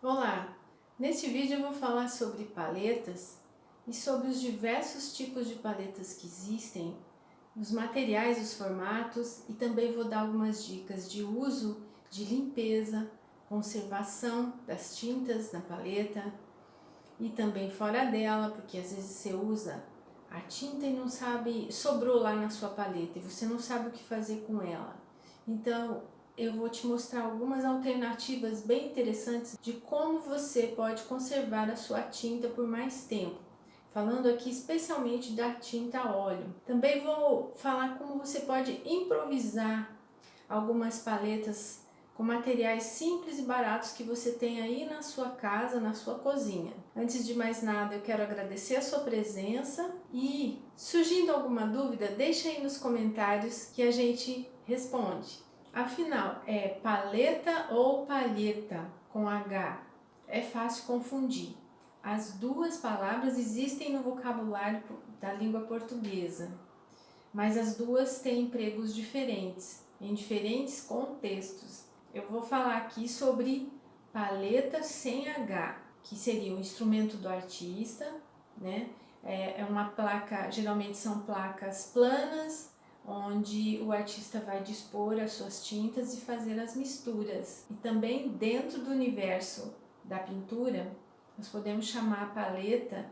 Olá! Neste vídeo eu vou falar sobre paletas e sobre os diversos tipos de paletas que existem, os materiais, os formatos e também vou dar algumas dicas de uso, de limpeza, conservação das tintas na paleta e também fora dela, porque às vezes você usa a tinta e não sabe, sobrou lá na sua paleta e você não sabe o que fazer com ela. Então eu vou te mostrar algumas alternativas bem interessantes de como você pode conservar a sua tinta por mais tempo. Falando aqui especialmente da tinta a óleo. Também vou falar como você pode improvisar algumas paletas com materiais simples e baratos que você tem aí na sua casa, na sua cozinha. Antes de mais nada, eu quero agradecer a sua presença e, surgindo alguma dúvida, deixa aí nos comentários que a gente responde. Afinal, é paleta ou palheta com H? É fácil confundir. As duas palavras existem no vocabulário da língua portuguesa, mas as duas têm empregos diferentes, em diferentes contextos. Eu vou falar aqui sobre paleta sem H, que seria o instrumento do artista, né? É uma placa, geralmente são placas planas, onde o artista vai dispor as suas tintas e fazer as misturas. E também dentro do universo da pintura, nós podemos chamar a paleta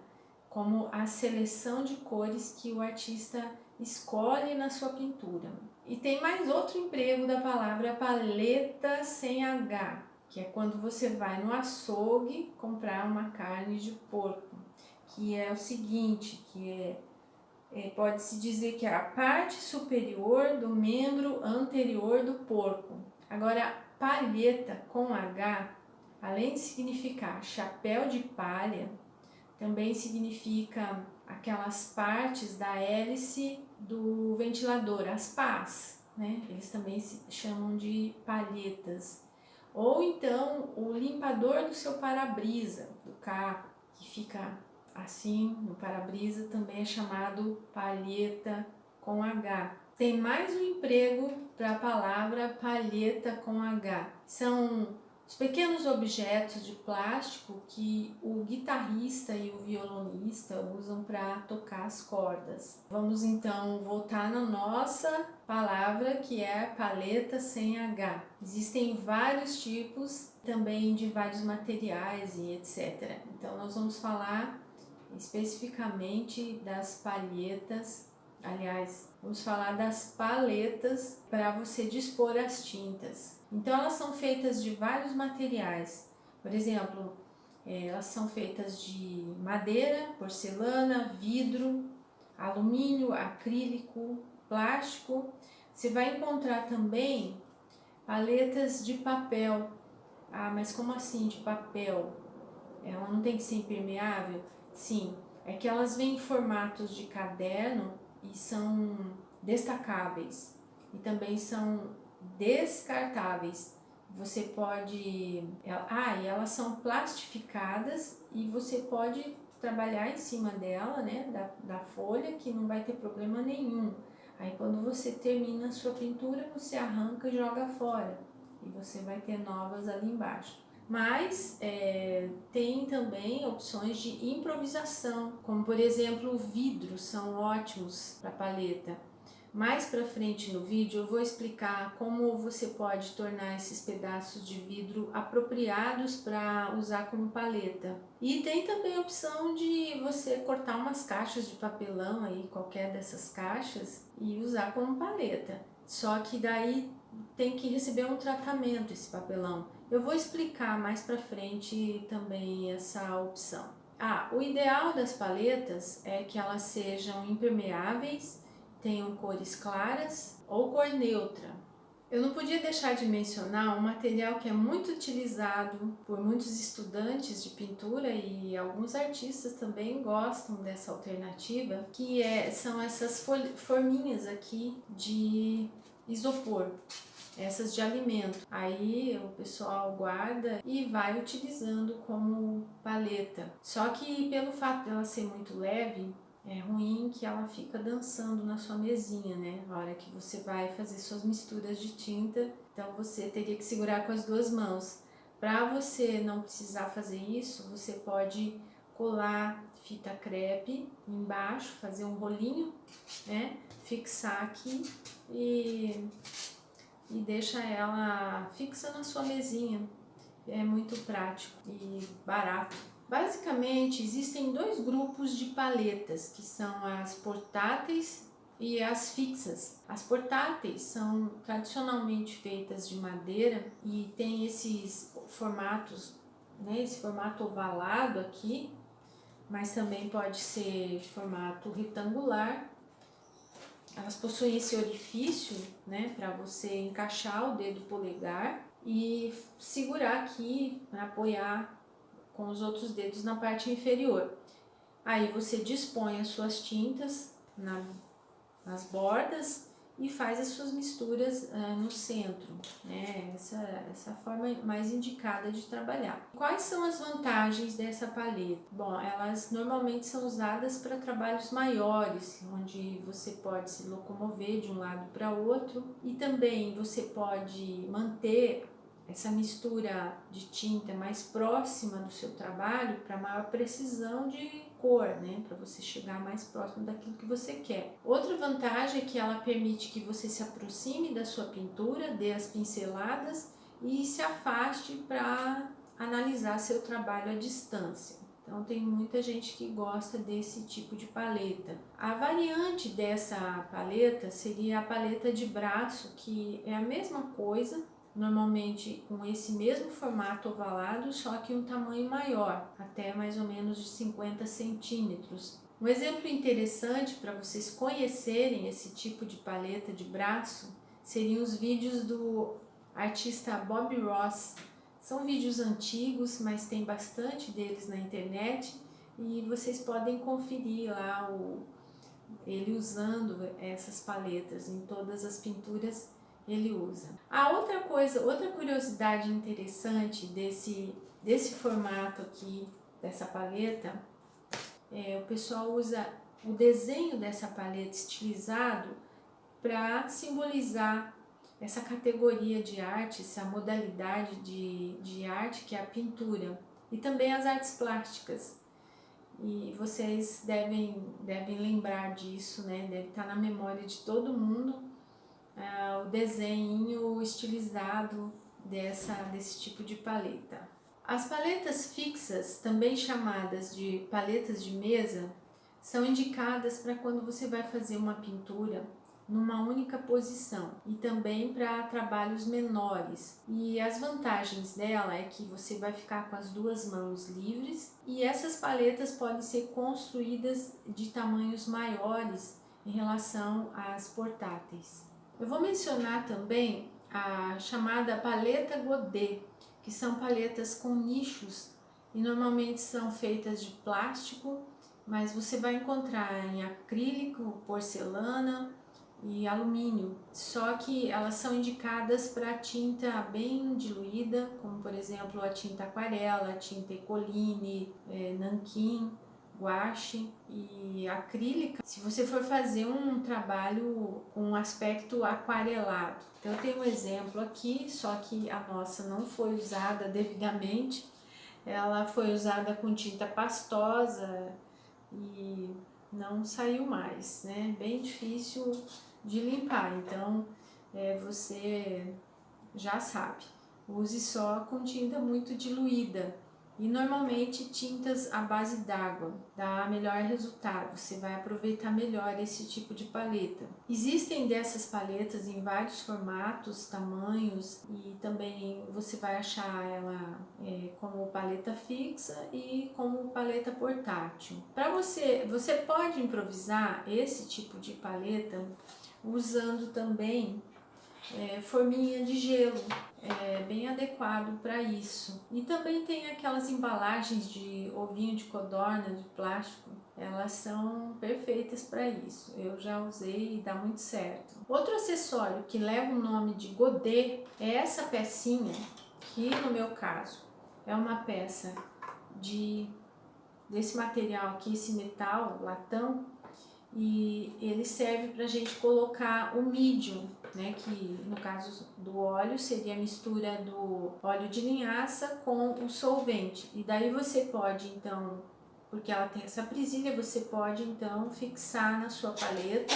como a seleção de cores que o artista escolhe na sua pintura. E tem mais outro emprego da palavra paleta sem H, que é quando você vai no açougue comprar uma carne de porco, que é o seguinte, pode-se dizer que é a parte superior do membro anterior do porco. Agora, palheta com H, além de significar chapéu de palha, também significa aquelas partes da hélice do ventilador, as pás, né? Eles também se chamam de palhetas. Ou então o limpador do seu para-brisa, do carro, que fica assim no para-brisa, também é chamado palheta com H. Tem mais um emprego para a palavra palheta com H. São os pequenos objetos de plástico que o guitarrista e o violonista usam para tocar as cordas. Vamos então voltar na nossa palavra, que é paleta sem H. Existem vários tipos também de vários materiais e etc. Então nós vamos falar especificamente das palhetas. Aliás, vamos falar das paletas para você dispor as tintas. Então elas são feitas de vários materiais. Por exemplo, elas são feitas de madeira, porcelana, vidro, alumínio, acrílico, plástico. Você vai encontrar também paletas de papel. Ah, mas como assim de papel? Ela não tem que ser impermeável? Sim, é que elas vêm em formatos de caderno e são destacáveis e também são descartáveis. Você pode... e elas são plastificadas e você pode trabalhar em cima dela, né, da folha, que não vai ter problema nenhum. Aí quando você termina a sua pintura, você arranca e joga fora e você vai ter novas ali embaixo. Mas tem também opções de improvisação, como por exemplo o vidro, são ótimos para paleta. Mais para frente no vídeo eu vou explicar como você pode tornar esses pedaços de vidro apropriados para usar como paleta. E tem também a opção de você cortar umas caixas de papelão aí, qualquer dessas caixas, e usar como paleta. Só que daí tem que receber um tratamento esse papelão. Eu vou explicar mais pra frente também essa opção. O ideal das paletas é que elas sejam impermeáveis, tenham cores claras ou cor neutra. Eu não podia deixar de mencionar um material que é muito utilizado por muitos estudantes de pintura e alguns artistas também gostam dessa alternativa, que são essas forminhas aqui de isopor, essas de alimento. Aí o pessoal guarda e vai utilizando como paleta. Só que pelo fato dela ser muito leve, é ruim que ela fica dançando na sua mesinha, né? Na hora que você vai fazer suas misturas de tinta, então você teria que segurar com as duas mãos. Para você não precisar fazer isso, você pode colar fita crepe embaixo, fazer um rolinho, né? Fixar aqui e deixa ela fixa na sua mesinha. É muito prático e barato. Basicamente, existem dois grupos de paletas, que são as portáteis e as fixas. As portáteis são tradicionalmente feitas de madeira e tem esses formatos, né, esse formato ovalado aqui, mas também pode ser de formato retangular. Elas possuem esse orifício, né, para você encaixar o dedo polegar e segurar aqui para apoiar com os outros dedos na parte inferior. Aí você dispõe as suas tintas nas bordas e faz as suas misturas no centro, né? Essa forma mais indicada de trabalhar. Quais são as vantagens dessa paleta? Bom, elas normalmente são usadas para trabalhos maiores, onde você pode se locomover de um lado para outro e também você pode manter essa mistura de tinta mais próxima do seu trabalho para maior precisão de cor, né, para você chegar mais próximo daquilo que você quer. Outra vantagem é que ela permite que você se aproxime da sua pintura, dê as pinceladas e se afaste para analisar seu trabalho à distância. Então tem muita gente que gosta desse tipo de paleta. A variante dessa paleta seria a paleta de braço, que é a mesma coisa, normalmente com esse mesmo formato ovalado, só que um tamanho maior, até mais ou menos de 50 centímetros. Um exemplo interessante para vocês conhecerem esse tipo de paleta de braço seriam os vídeos do artista Bob Ross. São vídeos antigos, mas tem bastante deles na internet e vocês podem conferir lá ele usando essas paletas em todas as pinturas. Ele usa. A outra curiosidade interessante desse formato aqui, dessa paleta, o pessoal usa o desenho dessa paleta estilizado para simbolizar essa categoria de arte, essa modalidade de arte que é a pintura e também as artes plásticas. E vocês devem lembrar disso, né? Deve estar na memória de todo mundo. O desenho estilizado desse tipo de paleta. As paletas fixas, também chamadas de paletas de mesa, são indicadas para quando você vai fazer uma pintura numa única posição e também para trabalhos menores. E as vantagens dela é que você vai ficar com as duas mãos livres e essas paletas podem ser construídas de tamanhos maiores em relação às portáteis. Eu vou mencionar também a chamada paleta Godet, que são paletas com nichos e normalmente são feitas de plástico, mas você vai encontrar em acrílico, porcelana e alumínio. Só que elas são indicadas para tinta bem diluída, como por exemplo a tinta aquarela, a tinta Ecoline, nanquim, guache e acrílica, se você for fazer um trabalho com um aspecto aquarelado. Então eu tenho um exemplo aqui, só que a nossa não foi usada devidamente, ela foi usada com tinta pastosa e não saiu mais, né? Bem difícil de limpar, então você já sabe, use só com tinta muito diluída. E normalmente tintas à base d'água dá melhor resultado, você vai aproveitar melhor esse tipo de paleta. Existem dessas paletas em vários formatos, tamanhos e também você vai achar ela como paleta fixa e como paleta portátil. Para você pode improvisar esse tipo de paleta usando também forminha de gelo, bem adequado para isso. E também tem aquelas embalagens de ovinho de codorna de plástico, elas são perfeitas para isso. Eu já usei e dá muito certo. Outro acessório que leva o nome de Godet é essa pecinha, que no meu caso é uma peça desse material aqui, esse metal, latão, e ele serve para a gente colocar o medium né, que no caso do óleo seria a mistura do óleo de linhaça com o solvente. E daí você pode então, porque ela tem essa presilha, você pode então fixar na sua paleta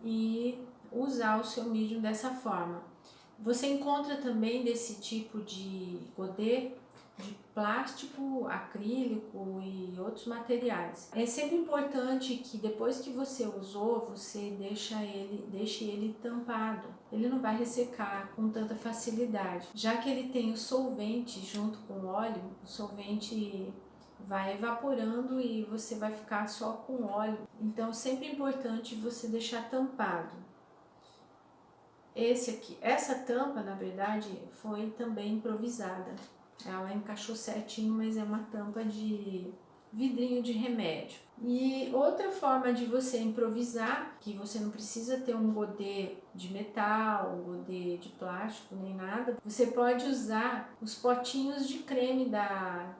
e usar o seu medium dessa forma. Você encontra também desse tipo de godê de plástico, acrílico e outros materiais. É sempre importante que depois que você usou, você deixe ele tampado. Ele não vai ressecar com tanta facilidade. Já que ele tem o solvente junto com o óleo, o solvente vai evaporando e você vai ficar só com óleo. Então, sempre é importante você deixar tampado. Essa tampa, na verdade, foi também improvisada. Ela encaixou certinho, mas é uma tampa de vidrinho de remédio. E outra forma de você improvisar, que você não precisa ter um godê de metal, um godê de plástico, nem nada, você pode usar os potinhos de creme da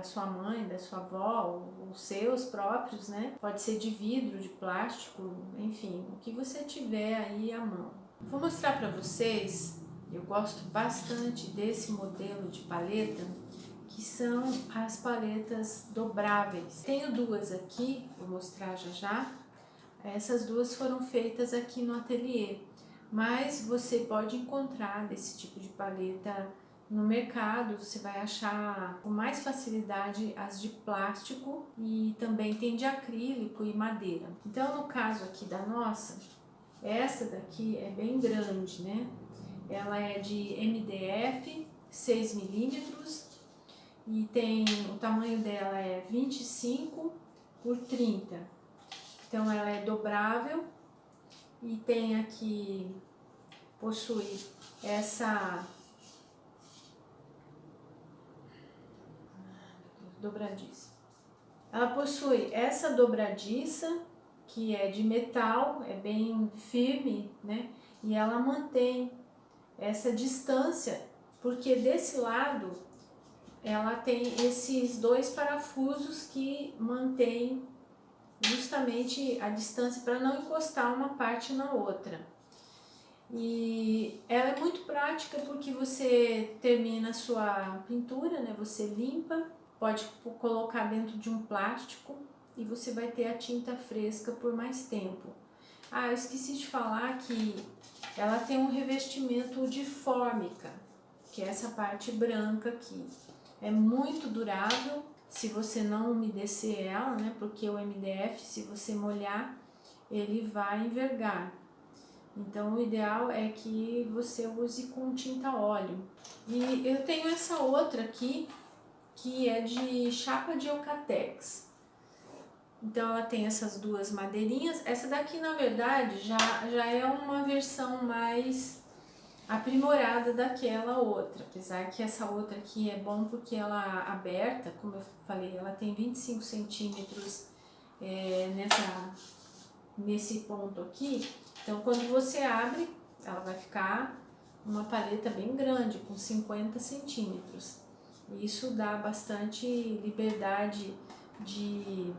sua mãe, da sua avó, os seus próprios, né? Pode ser de vidro, de plástico, enfim, o que você tiver aí à mão. Vou mostrar para vocês, eu gosto bastante desse modelo de paleta, que são as paletas dobráveis. Tenho duas aqui, vou mostrar já já. Essas duas foram feitas aqui no ateliê, mas você pode encontrar desse tipo de paleta no mercado. Você vai achar com mais facilidade as de plástico e também tem de acrílico e madeira. Então, no caso aqui da nossa, essa daqui é bem grande, né? Ela é de MDF 6 milímetros e o tamanho dela é 25 por 30. Então ela é dobrável e tem aqui, possui essa dobradiça. Ela possui essa dobradiça que é de metal, é bem firme, né? E ela mantém essa distância, porque desse lado ela tem esses dois parafusos que mantêm justamente a distância para não encostar uma parte na outra. E ela é muito prática porque você termina a sua pintura, né? Você limpa, pode colocar dentro de um plástico e você vai ter a tinta fresca por mais tempo. Ah, eu esqueci de falar que ela tem um revestimento de fórmica, que é essa parte branca aqui. É muito durável se você não umedecer ela, né? Porque o MDF, se você molhar, ele vai envergar. Então, o ideal é que você use com tinta óleo. E eu tenho essa outra aqui, que é de chapa de Eucatex. Então, ela tem essas duas madeirinhas. Essa daqui, na verdade, já é uma versão mais aprimorada daquela outra, apesar que essa outra aqui é bom porque ela aberta, como eu falei, ela tem 25 centímetros nesse ponto aqui. Então, quando você abre, ela vai ficar uma paleta bem grande, com 50 centímetros. Isso dá bastante liberdade de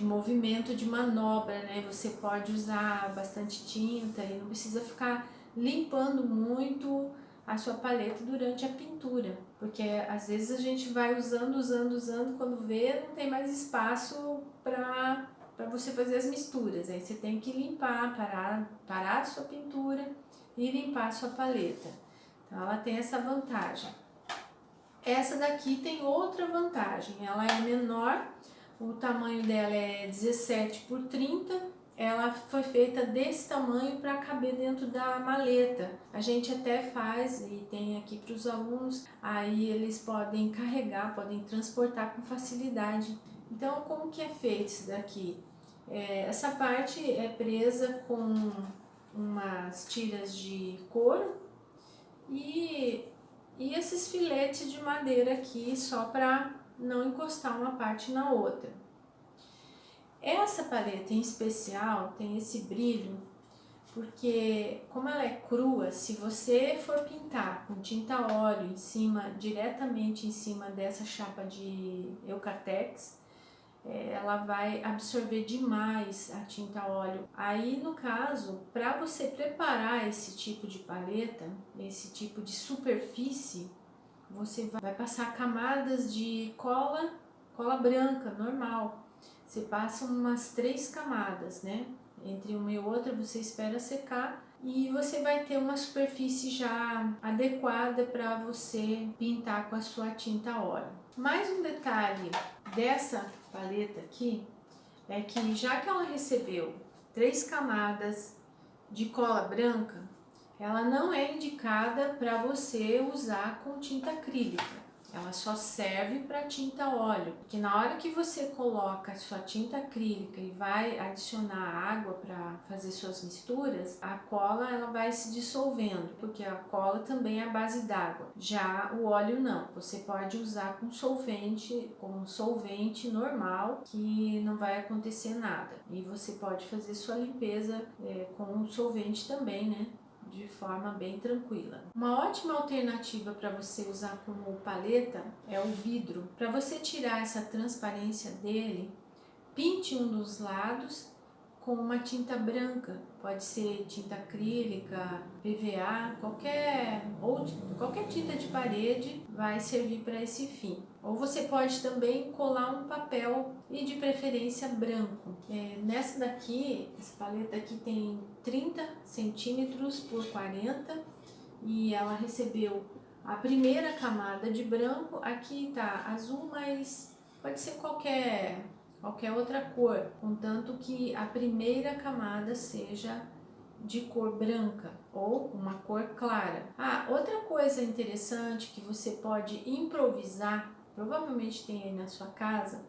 movimento, de manobra, né? Você pode usar bastante tinta e não precisa ficar limpando muito a sua paleta durante a pintura, porque às vezes a gente vai usando, quando vê não tem mais espaço para você fazer as misturas. Aí você tem que limpar, parar a sua pintura e limpar a sua paleta. Então ela tem essa vantagem. Essa daqui tem outra vantagem, ela é menor, o tamanho dela é 17 por 30. Ela foi feita desse tamanho para caber dentro da maleta. A gente até faz e tem aqui para os alunos, aí eles podem carregar, podem transportar com facilidade. Então, como que é feito isso daqui? Essa parte é presa com umas tiras de couro e esses filetes de madeira aqui só para não encostar uma parte na outra. Essa paleta em especial tem esse brilho porque, como ela é crua, se você for pintar com tinta óleo diretamente em cima dessa chapa de Eucatex, ela vai absorver demais a tinta óleo. Aí, no caso, para você preparar esse tipo de paleta, esse tipo de superfície, você vai passar camadas de cola branca, normal. Você passa umas 3 camadas, né? Entre uma e outra você espera secar e você vai ter uma superfície já adequada para você pintar com a sua tinta óleo. Mais um detalhe dessa paleta aqui é que já que ela recebeu 3 camadas de cola branca, ela não é indicada para você usar com tinta acrílica. Ela só serve para tinta óleo, porque na hora que você coloca a sua tinta acrílica e vai adicionar água para fazer suas misturas, a cola ela vai se dissolvendo, porque a cola também é a base d'água. Já o óleo não, você pode usar com solvente normal, que não vai acontecer nada. E você pode fazer sua limpeza com solvente também, né? De forma bem tranquila. Uma ótima alternativa para você usar como paleta é o vidro. Para você tirar essa transparência dele, pinte um dos lados com uma tinta branca, pode ser tinta acrílica, PVA, qualquer tinta de parede vai servir para esse fim. Ou você pode também colar um papel e de preferência branco. Nessa daqui, essa paleta aqui tem 30 centímetros por 40 e ela recebeu a primeira camada de branco. Aqui tá azul, mas pode ser qualquer outra cor, contanto que a primeira camada seja de cor branca ou uma cor clara. Outra coisa interessante que você pode improvisar, provavelmente tem aí na sua casa,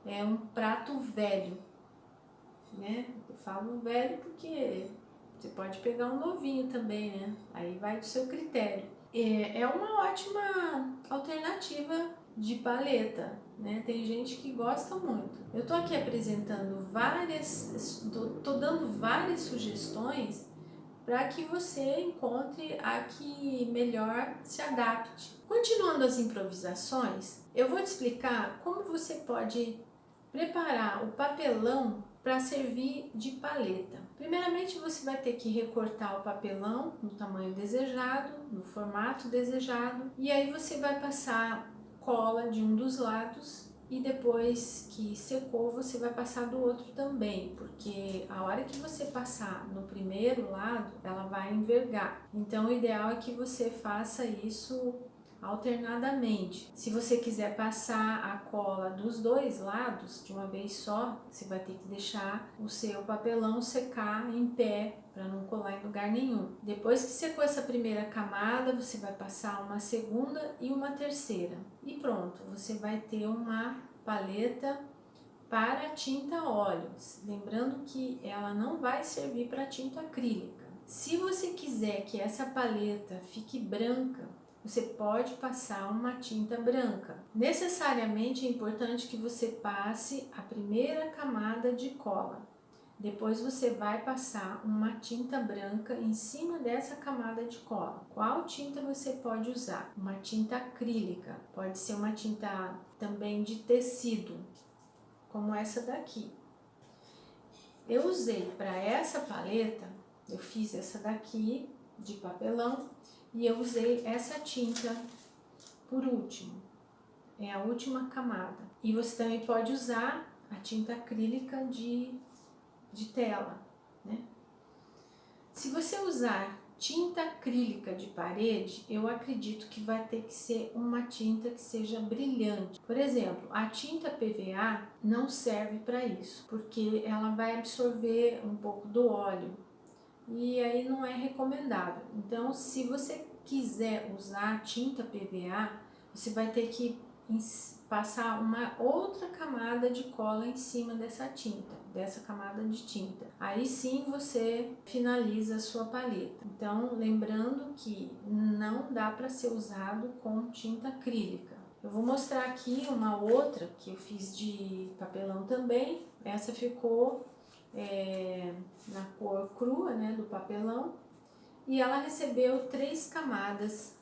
é um prato velho, né? Eu falo velho porque você pode pegar um novinho também, né? Aí vai do seu critério. É uma ótima alternativa de paleta, né? Tem gente que gosta muito. Eu tô aqui apresentando tô dando várias sugestões para que você encontre a que melhor se adapte. Continuando as improvisações, eu vou te explicar como você pode preparar o papelão para servir de paleta. Primeiramente, você vai ter que recortar o papelão no tamanho desejado, no formato desejado, e aí você vai passar cola de um dos lados e depois que secou você vai passar do outro também, porque a hora que você passar no primeiro lado ela vai envergar. Então o ideal é que você faça isso alternadamente. Se você quiser passar a cola dos dois lados de uma vez só, você vai ter que deixar o seu papelão secar em pé para não colar em lugar nenhum. Depois que secou essa primeira camada, você vai passar uma segunda e uma terceira. E pronto, você vai ter uma paleta para tinta óleo. Lembrando que ela não vai servir para tinta acrílica. Se você quiser que essa paleta fique branca, você pode passar uma tinta branca. Necessariamente é importante que você passe a primeira camada de cola. Depois você vai passar uma tinta branca em cima dessa camada de cola. Qual tinta você pode usar? Uma tinta acrílica, pode ser uma tinta também de tecido, como essa daqui. Eu usei para essa paleta, eu fiz essa daqui de papelão e eu usei essa tinta por último, é a última camada. E você também pode usar a tinta acrílica de tela, né? Se você usar tinta acrílica de parede, eu acredito que vai ter que ser uma tinta que seja brilhante. Por exemplo, a tinta PVA não serve para isso, porque ela vai absorver um pouco do óleo e aí não é recomendável. Então, se você quiser usar tinta PVA, você vai ter que passar uma outra camada de cola em cima dessa tinta, dessa camada de tinta. Aí sim você finaliza a sua paleta. Então, lembrando que não dá para ser usado com tinta acrílica. Eu vou mostrar aqui uma outra que eu fiz de papelão também. Essa ficou na cor crua, né, do papelão, e ela recebeu 3 camadas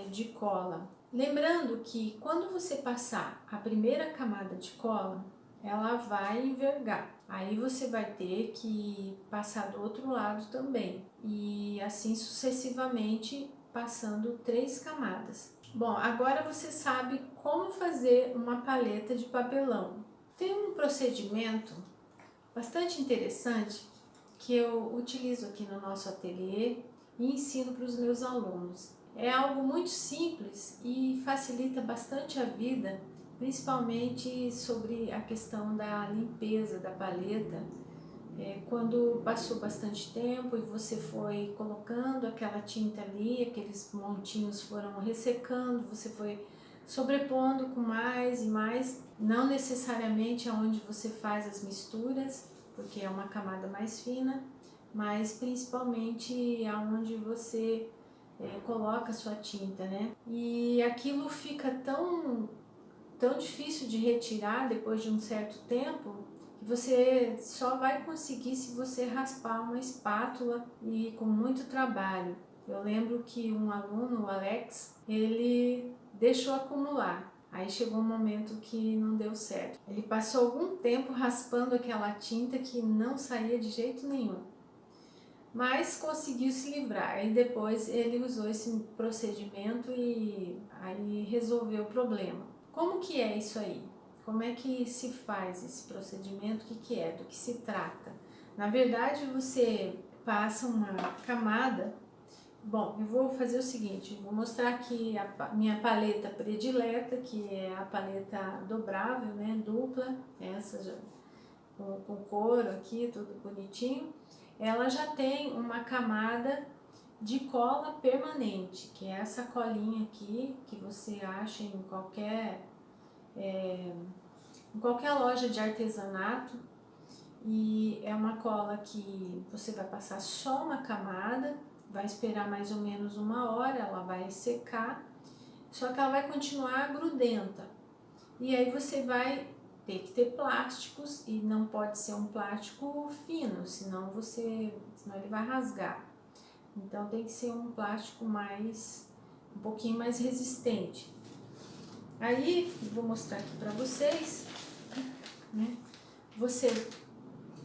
de cola. Lembrando que quando você passar a primeira camada de cola, ela vai envergar. Aí você vai ter que passar do outro lado também, e assim sucessivamente, passando 3 camadas. Bom, agora você sabe como fazer uma paleta de papelão. Tem um procedimento bastante interessante que eu utilizo aqui no nosso ateliê e ensino para os meus alunos. É algo muito simples e facilita bastante a vida, principalmente sobre a questão da limpeza da paleta. Quando passou bastante tempo e você foi colocando aquela tinta ali, aqueles montinhos foram ressecando, você foi sobrepondo com mais e mais, não necessariamente aonde você faz as misturas, porque é uma camada mais fina, mas principalmente aonde você coloca a sua tinta, né? E aquilo fica tão difícil de retirar depois de um certo tempo, que você só vai conseguir se você raspar uma espátula e com muito trabalho. Eu lembro que um aluno, o Alex, ele deixou acumular. Aí chegou um momento que não deu certo. Ele passou algum tempo raspando aquela tinta que não saía de jeito nenhum, mas conseguiu se livrar. Aí depois ele usou esse procedimento e aí resolveu o problema. Como que é isso aí? Como é que se faz esse procedimento? O que é? Do que se trata? Na verdade, você passa uma camada. Bom, eu vou fazer o seguinte, vou mostrar aqui a minha paleta predileta, que é a paleta dobrável, né, dupla, essa já, com couro aqui, tudo bonitinho. Ela já tem uma camada de cola permanente, que é essa colinha aqui, que você acha em qualquer loja de artesanato, e é uma cola que você vai passar só uma camada, vai esperar mais ou menos 1 hora, ela vai secar, só que ela vai continuar grudenta. E aí você vai ter que ter plásticos, e não pode ser um plástico fino, senão ele vai rasgar. Então tem que ser um plástico um pouquinho mais resistente. Aí, vou mostrar aqui para vocês, né? Você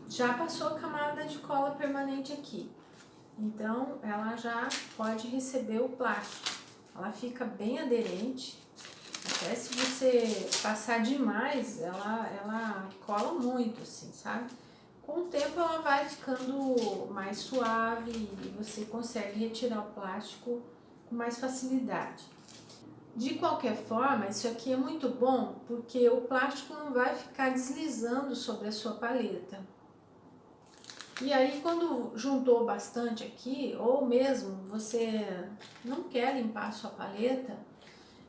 já passou a camada de cola permanente aqui, então ela já pode receber o plástico. Ela fica bem aderente, até se você passar demais, ela cola muito, assim, sabe? Com o tempo ela vai ficando mais suave e você consegue retirar o plástico com mais facilidade. De qualquer forma, isso aqui é muito bom porque o plástico não vai ficar deslizando sobre a sua paleta. E aí, quando juntou bastante aqui, ou mesmo você não quer limpar a sua paleta,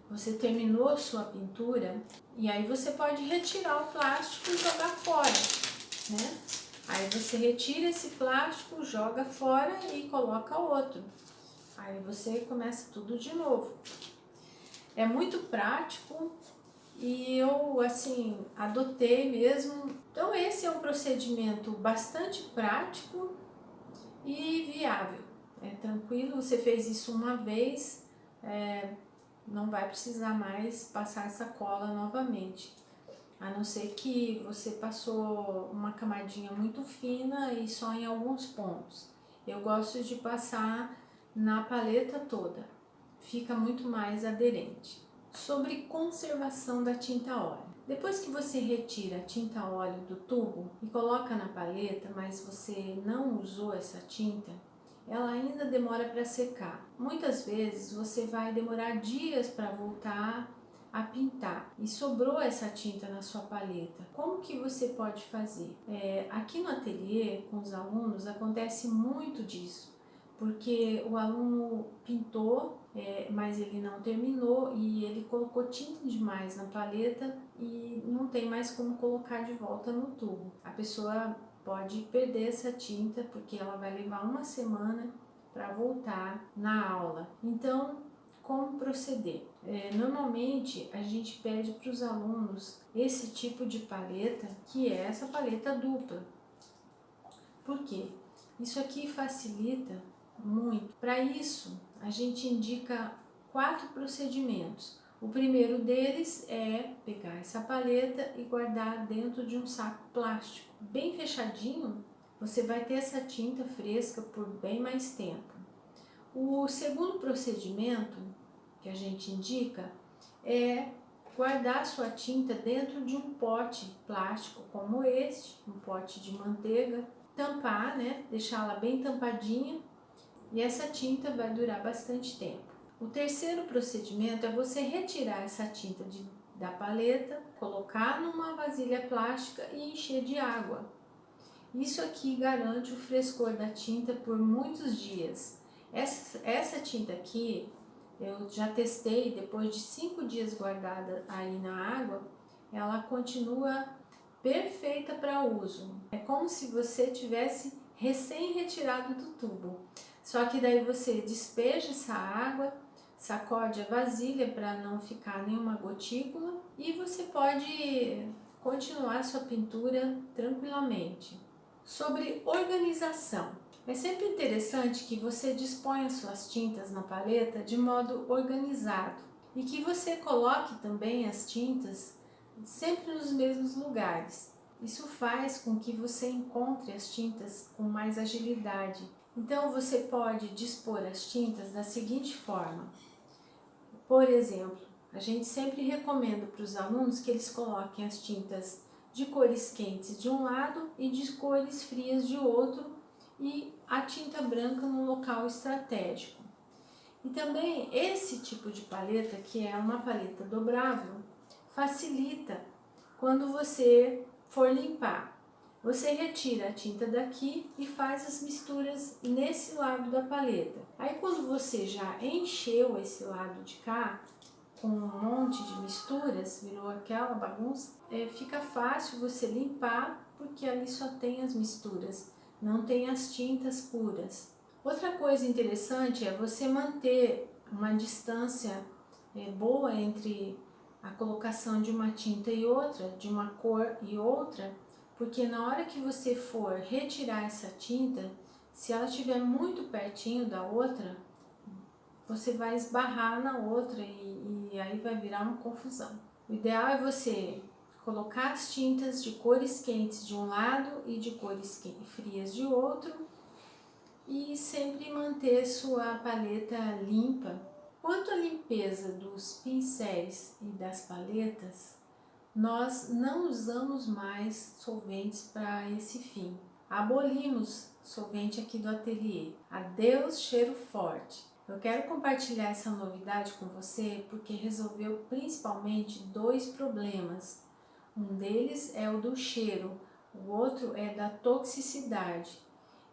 você terminou sua pintura, e aí você pode retirar o plástico e jogar fora, né? Aí você retira esse plástico, joga fora e coloca outro. Aí você começa tudo de novo. É muito prático e eu, assim, adotei mesmo. Então esse é um procedimento bastante prático e viável. É tranquilo, você fez isso uma vez, não vai precisar mais passar essa cola novamente. A não ser que você passou uma camadinha muito fina e só em alguns pontos. Eu gosto de passar na paleta toda, fica muito mais aderente. Sobre conservação da tinta óleo. Depois que você retira a tinta óleo do tubo e coloca na paleta, mas você não usou essa tinta, ela ainda demora para secar. Muitas vezes você vai demorar dias para voltar a pintar e sobrou essa tinta na sua paleta. Como que você pode fazer? Aqui no ateliê com os alunos acontece muito disso, porque o aluno pintou, mas ele não terminou e ele colocou tinta demais na paleta e não tem mais como colocar de volta no tubo. A pessoa pode perder essa tinta porque ela vai levar 1 semana para voltar na aula. Então, como proceder? Normalmente a gente pede para os alunos esse tipo de paleta, que é essa paleta dupla. Por quê? Isso aqui facilita muito. Para isso, a gente indica 4 procedimentos. O primeiro deles é pegar essa paleta e guardar dentro de um saco plástico bem fechadinho. Você vai ter essa tinta fresca por bem mais tempo. O segundo procedimento que a gente indica é guardar sua tinta dentro de um pote plástico como este, um pote de manteiga, tampar, né? Deixá-la bem tampadinha, e essa tinta vai durar bastante tempo. O terceiro procedimento é você retirar essa tinta da paleta, colocar numa vasilha plástica e encher de água. Isso aqui garante o frescor da tinta por muitos dias. Essa tinta aqui eu já testei, depois de 5 dias guardada aí na água, ela continua perfeita para uso. É como se você tivesse recém-retirado do tubo. Só que daí você despeja essa água, sacode a vasilha para não ficar nenhuma gotícula e você pode continuar sua pintura tranquilamente. Sobre organização. É sempre interessante que você disponha suas tintas na paleta de modo organizado e que você coloque também as tintas sempre nos mesmos lugares. Isso faz com que você encontre as tintas com mais agilidade. Então você pode dispor as tintas da seguinte forma. Por exemplo, a gente sempre recomenda para os alunos que eles coloquem as tintas de cores quentes de um lado e de cores frias de outro, e a tinta branca no local estratégico. E também esse tipo de paleta, que é uma paleta dobrável, facilita quando você for limpar. Você retira a tinta daqui e faz as misturas nesse lado da paleta. Aí quando você já encheu esse lado de cá, com um monte de misturas, virou aquela bagunça, fica fácil você limpar, porque ali só tem as misturas, não tem as tintas puras. Outra coisa interessante é você manter uma distância boa entre a colocação de uma tinta e outra, de uma cor e outra, porque na hora que você for retirar essa tinta, se ela estiver muito pertinho da outra, você vai esbarrar na outra e aí vai virar uma confusão. O ideal é você colocar as tintas de cores quentes de um lado e de cores frias de outro, e sempre manter sua paleta limpa. Quanto à limpeza dos pincéis e das paletas, nós não usamos mais solventes para esse fim. Abolimos solvente aqui do ateliê. Adeus cheiro forte. Eu quero compartilhar essa novidade com você porque resolveu principalmente 2 problemas. Um deles é o do cheiro, o outro é da toxicidade.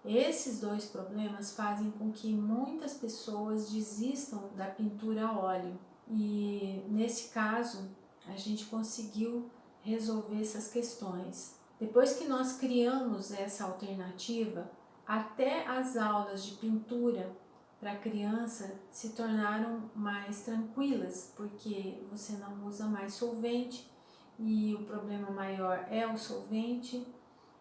Esses 2 problemas fazem com que muitas pessoas desistam da pintura a óleo, e nesse caso a gente conseguiu resolver essas questões. Depois que nós criamos essa alternativa, até as aulas de pintura para criança se tornaram mais tranquilas, porque você não usa mais solvente e o problema maior é o solvente.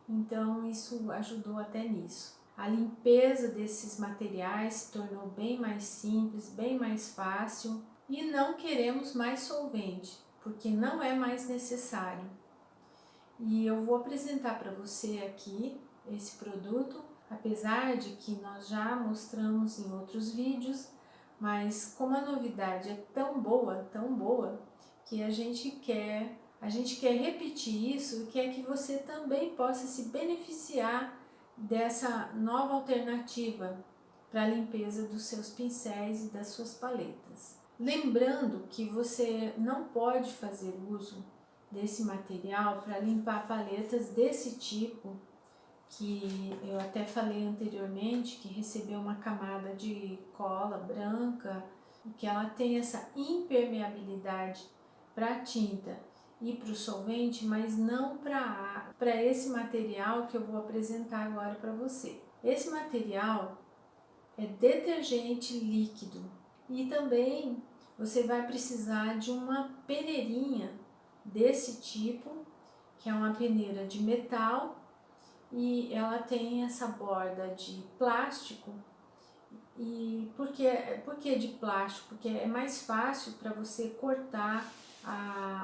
Então isso ajudou até nisso. A limpeza desses materiais se tornou bem mais simples, bem mais fácil, e não queremos mais solvente, porque não é mais necessário. E eu vou apresentar para você aqui esse produto, apesar de que nós já mostramos em outros vídeos, mas como a novidade é tão boa, que a gente quer repetir isso e quer que você também possa se beneficiar dessa nova alternativa para a limpeza dos seus pincéis e das suas paletas. Lembrando que você não pode fazer uso desse material para limpar paletas desse tipo, que eu até falei anteriormente, que recebeu uma camada de cola branca, que ela tem essa impermeabilidade para a tinta e para o solvente, mas não para esse material que eu vou apresentar agora para você. Esse material é detergente líquido, e também você vai precisar de uma peneirinha desse tipo, que é uma peneira de metal, e ela tem essa borda de plástico E por que de plástico? Porque é mais fácil para você cortar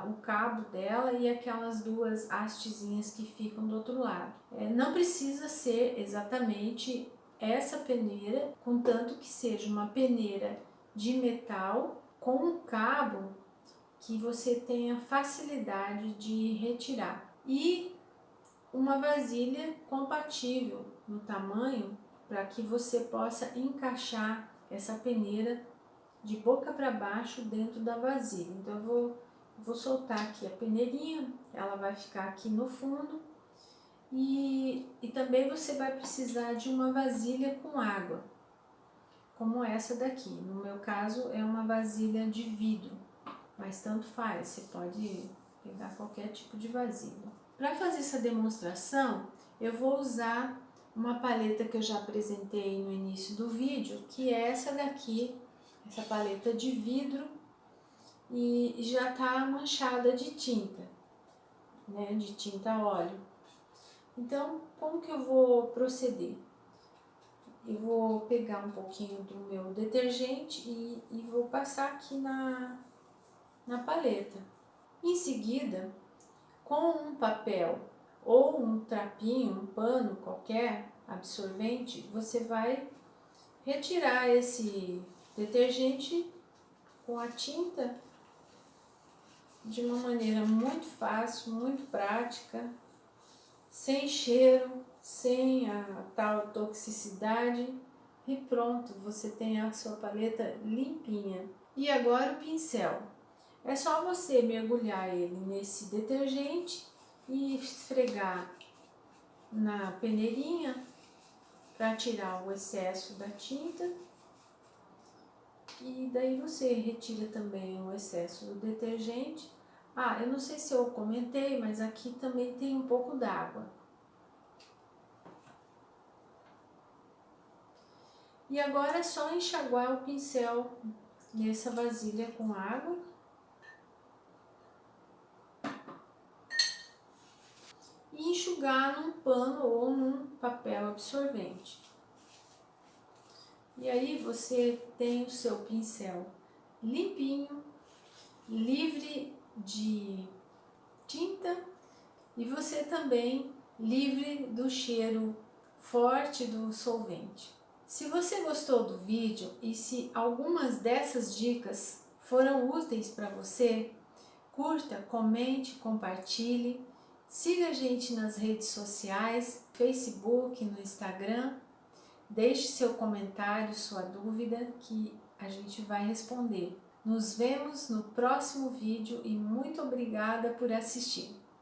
o cabo dela e aquelas duas hastezinhas que ficam do outro lado. Não precisa ser exatamente essa peneira, contanto que seja uma peneira de metal com um cabo que você tenha facilidade de retirar. E uma vasilha compatível no tamanho para que você possa encaixar essa peneira de boca para baixo dentro da vasilha. Então eu vou soltar aqui a peneirinha, ela vai ficar aqui no fundo. E também você vai precisar de uma vasilha com água, como essa daqui. No meu caso é uma vasilha de vidro, mas tanto faz, você pode pegar qualquer tipo de vasilha. Para fazer essa demonstração, eu vou usar uma paleta que eu já apresentei no início do vídeo, que é essa daqui, essa paleta de vidro, e já está manchada de tinta, né, de tinta óleo. Então, como que eu vou proceder? Eu vou pegar um pouquinho do meu detergente e vou passar aqui na paleta. Em seguida, com um papel ou um trapinho, um pano qualquer, absorvente, você vai retirar esse detergente com a tinta de uma maneira muito fácil, muito prática, sem cheiro, sem a tal toxicidade, e pronto, você tem a sua paleta limpinha. E agora o pincel. É só você mergulhar ele nesse detergente e esfregar na peneirinha para tirar o excesso da tinta. E daí você retira também o excesso do detergente. Eu não sei se eu comentei, mas aqui também tem um pouco d'água. E agora é só enxaguar o pincel nessa vasilha com água. E enxugar num pano ou num papel absorvente. E aí você tem o seu pincel limpinho, livre de tinta e você também livre do cheiro forte do solvente. Se você gostou do vídeo e se algumas dessas dicas foram úteis para você, curta, comente, compartilhe, siga a gente nas redes sociais, Facebook, no Instagram, deixe seu comentário, sua dúvida que a gente vai responder. Nos vemos no próximo vídeo e muito obrigada por assistir.